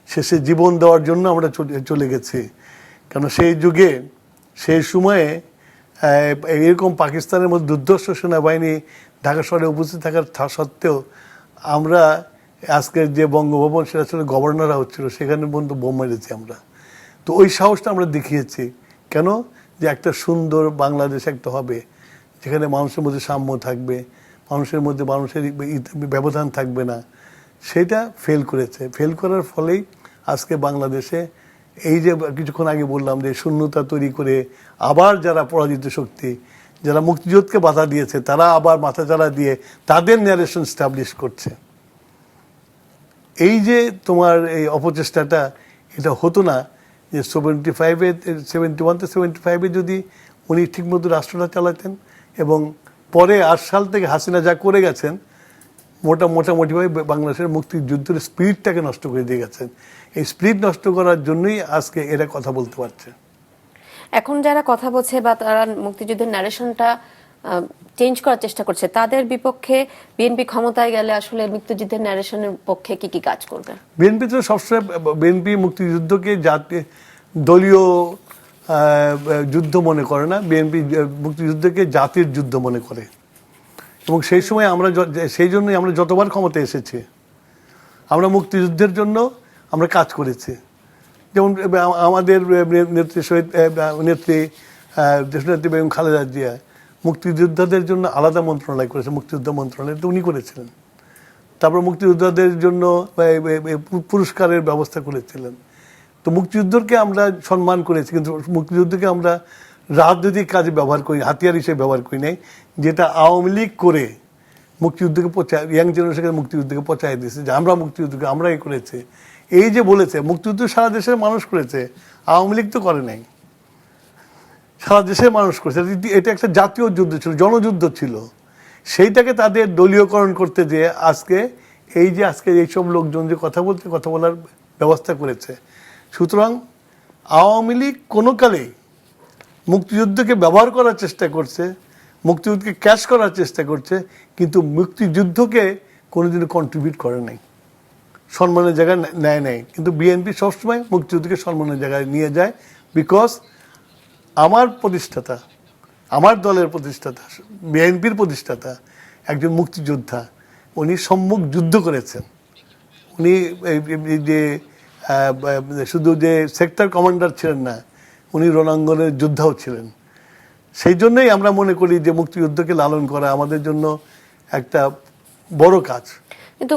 শেষে জীবন দেওয়ার জন্য আমরা চলে গেছি। কেন সেই যুগে, সেই সময়ে এরকম পাকিস্তানের মধ্যে দুর্ধর্ষ সেনাবাহিনী ঢাকা শহরে উপস্থিত থাকার সত্ত্বেও আমরা আজকের যে বঙ্গভবন, সেটা ছিল গভর্নর হাউস ছিল, সেখানে পর্যন্ত বোম মেরেছি আমরা। তো ওই সাহসটা আমরা দেখিয়েছি। কেন? যে একটা সুন্দর বাংলাদেশ একটা হবে, যেখানে মানুষের মধ্যে সাম্য থাকবে, মানুষের মধ্যে মানুষের ব্যবধান থাকবে না। সেটা ফেল করেছে। ফেল করার ফলেই আজকে বাংলাদেশে এই যে কিছুক্ষণ আগে বললাম যে শূন্যতা তৈরি করে আবার যারা পরাজিত শক্তি, যারা মুক্তিযুদ্ধকে বাধা দিয়েছে, তারা আবার মাথাচাড়া দিয়ে তাদের ন্যারেশন স্টাবলিশ করছে। এই যে তোমার এই অপচেষ্টাটা, এটা হতো না যে 71 থেকে 75-এ যদি উনি ঠিকমতো রাষ্ট্রটা চালাতেন, এবং পরে 8 সাল থেকে হাসিনা যা করে গেছেন, মোটামুটিভাবে বাংলাদেশের মুক্তিযুদ্ধের স্পিরিটটাকে নষ্ট করে দিয়ে গেছেন। এই স্পিরিট নষ্ট করার জন্যই আজকে এরা কথা বলতে পারছে। এখন যারা কথা বলছে বা তারা মুক্তিযুদ্ধের ন্যারেশনটা চেঞ্জ করার চেষ্টা করছে, তাদের বিপক্ষে বিএনপি ক্ষমতায় গেলে আসলে মুক্তিযুদ্ধের ন্যারেশনের পক্ষে কি কি কাজ করবে? বিএনপি তো সবসময়, বিএনপি মুক্তিযুদ্ধকে দলীয় যুদ্ধ মনে করে না, বিএনপি মুক্তিযুদ্ধকে জাতির যুদ্ধ মনে করে। এবং সেই সময় সেই জন্যই আমরা যতবার ক্ষমতায় এসেছি, আমরা মুক্তিযুদ্ধের জন্য আমরা কাজ করেছি। যেমন আমাদের নেত্রী দেশনেত্রী বেগম খালেদা জিয়া মুক্তিযোদ্ধাদের জন্য আলাদা মন্ত্রণালয় করেছে, মুক্তিযোদ্ধা মন্ত্রণালয় তো উনি করেছিলেন। তারপর মুক্তিযোদ্ধাদের জন্য পুরস্কারের ব্যবস্থা করেছিলেন। তো মুক্তিযুদ্ধকে আমরা সম্মান করেছি, কিন্তু মুক্তিযুদ্ধকে আমরা রাজনৈতিক কাজে ব্যবহার করি, হাতিয়ার হিসেবে ব্যবহার করি নাই, যেটা আওয়ামী লীগ করে মুক্তিযুদ্ধকে ইয়াং জেনারেশনকে মুক্তিযুদ্ধকে পচাই দিয়েছে, যে আমরা মুক্তিযুদ্ধকে আমরাই করেছে। এই যে বলেছে মুক্তিযুদ্ধ সারা দেশের মানুষ করেছে, আওয়ামী লীগ তো করে নাই, সারা দেশের মানুষ করেছে। এটা একটা জাতীয় যুদ্ধ ছিল, জনযুদ্ধ ছিল। সেইটাকে তাদের দলীয়করণ করতে যেয়ে আজকে এইসব লোকজন যে কথা বলার ব্যবস্থা করেছে। সুতরাং আওয়ামী লীগ কোনো কালেই মুক্তিযুদ্ধকে ব্যবহার করার চেষ্টা করছে, মুক্তিযুদ্ধকে ক্যাশ করার চেষ্টা করছে, কিন্তু মুক্তিযুদ্ধকে কোনোদিনও কন্ট্রিবিউট করে নাই, সম্মানের জায়গায় নেয় নাই। কিন্তু বিএনপি সবসময় মুক্তিযুদ্ধকে সম্মানের জায়গায় নিয়ে যায়, বিকজ আমার প্রতিষ্ঠাতা, আমার দলের প্রতিষ্ঠাতা, বিএনপির প্রতিষ্ঠাতা একজন মুক্তিযোদ্ধা, উনি সম্মুখ যুদ্ধ করেছেন। উনি যে শুধু যে সেক্টর কমান্ডার ছিলেন না, উনি রণাঙ্গনের যোদ্ধাও ছিলেন। সেই জন্যই আমরা মনে করি যে মুক্তিযুদ্ধকে লালন করা আমাদের জন্য একটা বড় কাজ। কিন্তু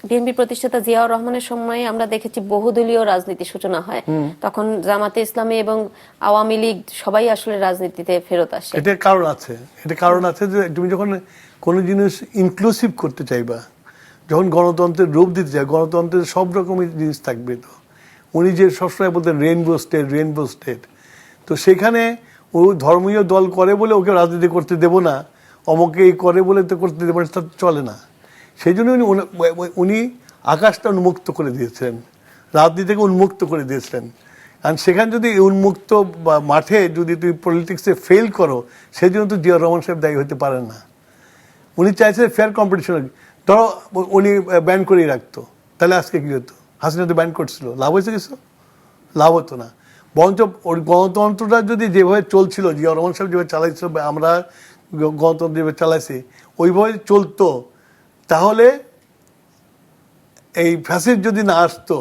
বিএনপি প্রতিষ্ঠাতা জিয়াউর রহমানের সময়ে আমরা দেখেছি বহুদলীয় রাজনীতি সূচনা হয়, তখন জামাতে ইসলামী এবং আওয়ামী লীগ সবাই আসলে রাজনীতিতে ফেরত আসে। এটা কারণ আছে যে তুমি যখন কোনো জিনিস ইনক্লুসিভ করতে চাইবা, যখন গণতন্ত্রের রূপ দিতে চাই, গণতন্ত্রের সব রকমের জিনিস থাকবে। তো উনি যে সবসময় বলতেন রেইনবো স্টেট, তো সেখানে ও ধর্মীয় দল করে বলে ওকে রাজনীতি করতে দেব না, অমকে এই করে বলে তো করতে দেবো না, তা চলে না। সেই জন্য উনি আকাশটা উন্মুক্ত করে দিয়েছিলেন, রাজনীতি থেকে উন্মুক্ত করে দিয়েছিলেন। আর সেখানে যদি উন্মুক্ত মাঠে যদি তুমি পলিটিক্সে ফেল করো, সেই জন্য তো জিয়াউর রহমান সাহেব দায়ী হতে পারেন না। উনি চাইছিলেন ফেয়ার কম্পিটিশন। ধরো উনি ব্যান করেই রাখতো, তাহলে আজকে কি হতো? হাসিনা তো ব্যান করছিল, লাভ হয়েছে কিছু? লাভ হতো না। বরঞ্চ ওই গণতন্ত্রটা যদি যেভাবে চলছিল, জিয়াউর রহমান সাহেব যেভাবে চালাইছিল, আমরা গণতন্ত্র যেভাবে চালাইছি ওইভাবে চলতো, তাহলে এই ফ্যাসিস্ট যদি না আসতো,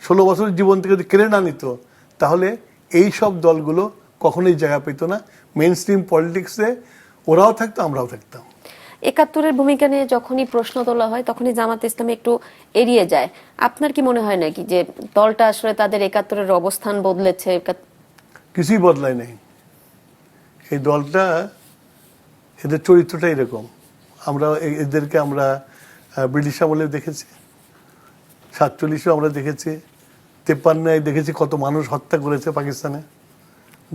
16 বছরের জীবন থেকে যদি কেড়ে না নিত, তাহলে এই সব দলগুলো কখনোই জায়গা পেত না মেইন স্ট্রিম পলিটিক্সে। ওরাও থাকতো, আমরাও থাকতাম। 71-এর ভূমিকা নিয়ে যখনই প্রশ্ন তোলা হয় তখনই জামাত ইসলামী একটু এড়িয়ে যায়। আপনার কি মনে হয় নাকি যে দলটা আসলে তাদের 71-এর অবস্থান বদলেছে? কিছুই বদলায় নাই। এই দলটা, এদের চরিত্রটা এরকম। এদেরকে আমরা ব্রিটিশ আমলে দেখেছি, 47-এও আমরা দেখেছি, 53-এ দেখেছি কত মানুষ হত্যা করেছে পাকিস্তানে,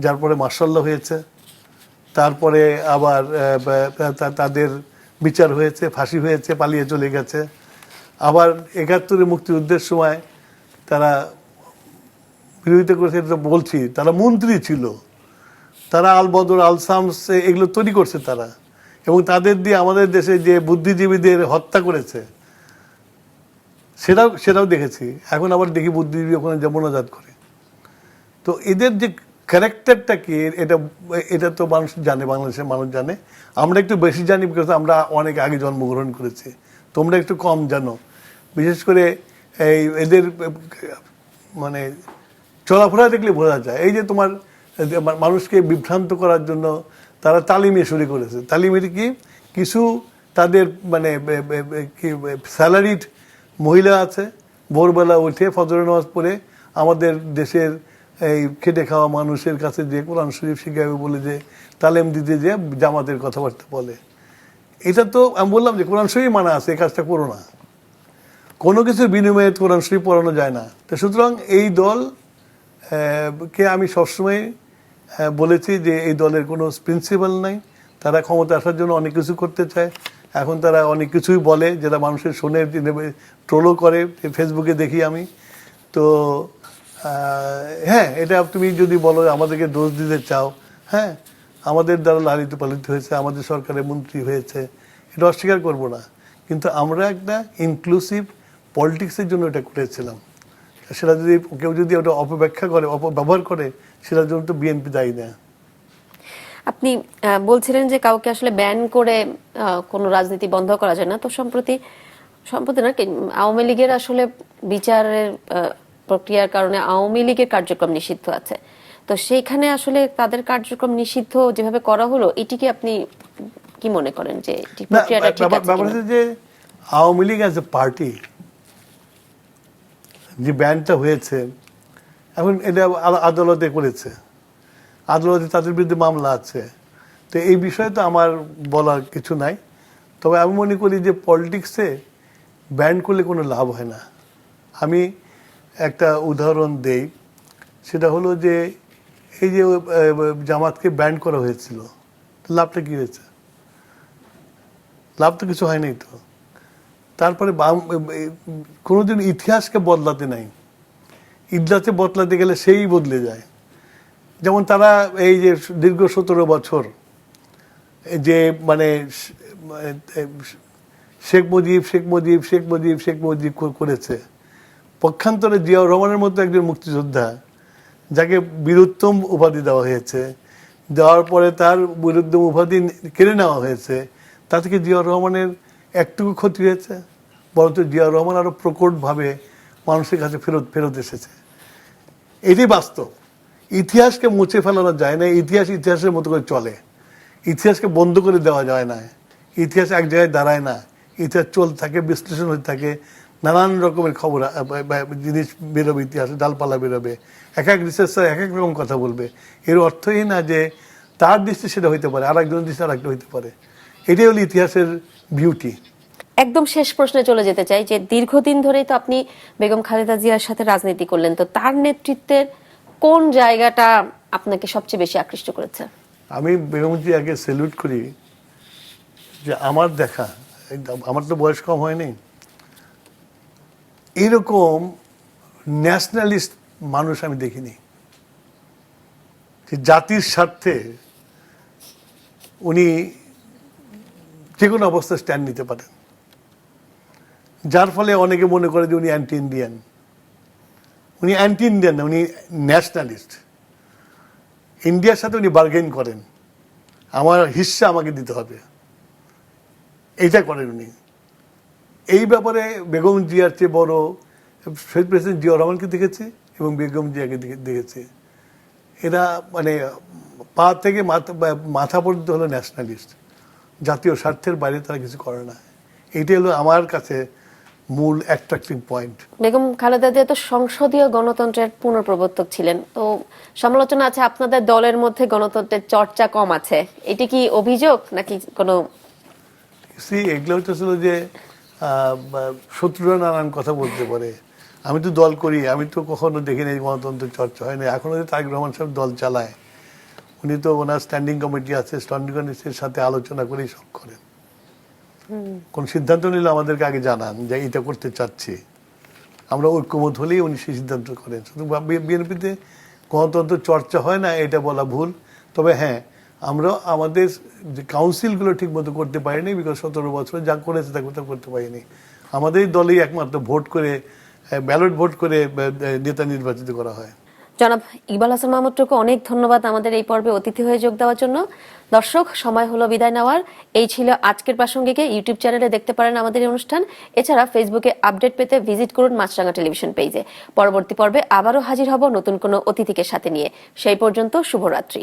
যার পরে মার্শাল্লাহ হয়েছে, তারপরে আবার তাদের বিচার হয়েছে, ফাঁসি হয়েছে, পালিয়ে চলে গেছে। আবার 71-এ মুক্তিযুদ্ধের সময় তারা বিরোধিতা করেছে, এটা তো বলছি, তারা মন্ত্রী ছিল, তারা আল বদর, আল শামস এগুলো তৈরি করছে তারা, এবং তাদের দিয়ে আমাদের দেশে যে বুদ্ধিজীবীদের হত্যা করেছে সেটাও দেখেছি। এখন আবার দেখি বুদ্ধিজীবী ওখানে মোনাজাত করে। তো এদের যে ক্যারেক্টারটা কি, এটা তো মানুষ জানে, বাংলাদেশের মানুষ জানে। আমরা একটু বেশি জানি, বিকজ আমরা অনেক আগে জন্মগ্রহণ করেছি, তোমরা একটু কম জানো। বিশেষ করে এদের মানে চলাফেরা দেখলে বোঝা যায়। এই যে তোমার মানুষকে বিভ্রান্ত করার জন্য তারা তালিমে শুরু করেছে। তালিমের কি কিছু তাদের মানে কি স্যালারিড মহিলা আছে, ভোরবেলা উঠে ফজরের নামাজ পড়ে আমাদের দেশের এই খেটে খাওয়া মানুষের কাছে যে কোরআন শরীফ শিখাবে বলে যে তালিম দিতে যে জামাতের কথাবার্তা বলে। এটা তো আমি বললাম যে কোরআন শরীফ মানা আছে, এই কাজটা করো না। কোনো কিছুর বিনিময়ে কোরআন শরীফ পড়ানো যায় না। তো সুতরাং এই দল কে আমি সবসময় বলেছি যে এই দলের কোনো প্রিন্সিপাল নাই। তারা ক্ষমতা আসার জন্য অনেক কিছু করতে চায়। এখন তারা অনেক কিছুই বলে যেটা মানুষের শোনে, ট্রোলও করে, ফেসবুকে দেখি আমি। তো হ্যাঁ, এটা তুমি যদি বলো আমাদেরকে দোষ দিতে চাও, হ্যাঁ, আমাদের দ্বারা লালিত পালিত হয়েছে, আমাদের সরকারের মন্ত্রী হয়েছে, এটা অস্বীকার করবো না। কিন্তু আমরা একটা ইনক্লুসিভ পলিটিক্সের জন্য এটা করেছিলাম। সেটা যদি কেউ যদি ওটা অপব্যাখ্যা করে, অপব্যবহার করে, সেটার জন্য তো বিএনপি দায়ী না। আপনি বলছিলেন যে কাউকে আসলে ব্যান করে কোনো রাজনীতি বন্ধ করা যায় না। তো সম্প্রতি না, আওয়ামী লীগের আসলে বিচারের প্রক্রিয়ার কারণে আওয়ামী লীগের কার্যক্রম নিষিদ্ধ আছে। তো সেইখানে আসলে তাদের কার্যক্রম নিষিদ্ধ যেভাবে করা হলো, এটিকে আপনি কি মনে করেন যে প্রক্রিয়াটা ঠিক আছে কিনা? যে Awami League as a party যে ব্যানটা হয়েছে, এখন এটা আদালতে করেছে। আদালতে তাদের বিরুদ্ধে মামলা আছে। তো এই বিষয়ে তো আমার বলার কিছু নাই। তবে আমি মনে করি যে পলিটিক্সে ব্যান করলে কোনো লাভ হয় না। আমি একটা উদাহরণ দেই, সেটা হলো যে এই যে জামাতকে ব্যান করা হয়েছিল, লাভটা কি হয়েছে? লাভ তো কিছু হয়নি তো। তারপরে কোনোদিন ইতিহাসকে বদলাতে নাই, ইতিহাসে বদলাতে গেলে সেই বদলে যায়। যেমন তারা এই যে দীর্ঘ 17 বছর যে মানে শেখ মুজিব করেছে, পক্ষান্তরে জিয়াউর রহমানের মতো একজন মুক্তিযোদ্ধা যাকে বীরুত্তম উপাধি দেওয়া হয়েছে, দেওয়ার পরে তার বীরুত্তম উপাধি কেড়ে নেওয়া হয়েছে, তা থেকে জিয়াউর রহমানের একটুকু ক্ষতি হয়েছে? বরঞ্চ জিয়াউর রহমান আরো প্রকটভাবে মানুষের কাছে ফেরত এসেছে। এটাই বাস্তব। ইতিহাসকে মুছে ফেলানো যায় না, ইতিহাস ইতিহাসের মতো করে চলে। ইতিহাসকে বন্ধ করে দেওয়া যায় না, ইতিহাস এক জায়গায় দাঁড়ায় না, ইতিহাস চলতে থাকে, বিশ্লেষণ হতে থাকে, নানান রকমের খবর জিনিস বেরোবে, ইতিহাসে ডালপালা বেরোবে, এক এক রিসার্চার এক এক রকম কথা বলবে। এর অর্থই না যে তার দৃষ্টি সেটা হইতে পারে, আর একজনের দৃষ্টি আর একটা হইতে পারে। এটাই হলো ইতিহাসের বিউটি। একদম শেষ প্রশ্নে চলে যেতে চাই যে দীর্ঘদিন ধরেই তো আপনি বেগম খালেদা জিয়ার সাথে রাজনীতি করলেন, তো তার নেতৃত্বের কোন জায়গাটা আপনাকে সবচেয়ে বেশি আকৃষ্ট করেছে? আমি বেগম জিয়াকে স্যালুট করি যে আমার দেখা, আমার তো বয়স কম হয়নি, এরকম ন্যাশনালিস্ট মানুষ আমি দেখিনি। যে জাতির স্বার্থে উনি যে কোনো অবস্থায় স্ট্যান্ড নিতে পারেন, যার ফলে অনেকে মনে করে যে উনি অ্যান্টি ইন্ডিয়ান। উনি অ্যান্টি ইন্ডিয়ান না, উনি ন্যাশনালিস্ট। ইন্ডিয়ার সাথে উনি বার্গেন করেন, আমার হিস্সা আমাকে দিতে হবে, এইটা করেন উনি। এই ব্যাপারে বেগম জিয়ার চেয়ে বড় শহীদ প্রেসিডেন্ট জিয়াউর রহমানকে দেখেছি এবং বেগম জিয়াকে দেখেছি। এরা মানে পা থেকে মাথা পর্যন্ত হলো ন্যাশনালিস্ট, জাতীয় স্বার্থের বাইরে তারা কিছু করে না। এইটাই হলো আমার কাছে মূল অ্যাট্রাক্টিভ পয়েন্ট। বেগম খালেদা জিয়া তো সংসদীয় গণতন্ত্রের পুনঃপ্রবর্তক ছিলেন, তো সমালোচনা আছে আপনাদের দলের মধ্যে গণতন্ত্রের চর্চা কম আছে, এটি কি অভিযোগ নাকি কোনো? এগুলো হচ্ছে যে শত্রুরা নানান কথা বলতে পারে। আমি তো দল করি, আমি তো কখনো দেখিনি গণতন্ত্রের চর্চা হয় না। এখনো যে তারেক রহমান সাহেব দল চালায়, উনি তো ওনার স্ট্যান্ডিং কমিটি আছে, স্ট্যান্ডিং কমিটির সাথে আলোচনা করেই সব করেন। কোন সিদ্ধান্ত নিলে আমাদেরকে আগে জানান যে এটা করতে চাচ্ছি, আমরা ঐক্যমত হলেই উনি সেই সিদ্ধান্ত করেন। শুধু বিএনপিতে গণতন্ত্র চর্চা হয় না এটা বলা ভুল। তবে হ্যাঁ, আমরা আমাদের যে কাউন্সিলগুলো ঠিক মতো করতে পারিনি, বিগত 17 বছর যা করেছে তা কোথাও করতে পারিনি। আমাদের দলেই একমাত্র ভোট করে, ব্যালট ভোট করে নেতা নির্বাচিত করা হয়। জনাব ইকবাল হাসান মাহমুদ টুকু অনেক ধন্যবাদ আমাদের এই পর্বে অতিথি হয়ে যোগ দেওয়ার জন্য। দর্শক, সময় হলো বিদায় নেওয়ার। এই ছিল আজকের প্রাসঙ্গিকে। ইউটিউব চ্যানেলে দেখতে পারেন আমাদের এই অনুষ্ঠান। এছাড়া ফেসবুকে আপডেট পেতে ভিজিট করুন মাছরাঙা টেলিভিশন পেজে। পরবর্তী পর্বে আবারও হাজির হব নতুন কোনো অতিথিকে সাথে নিয়ে। সেই পর্যন্ত শুভরাত্রি।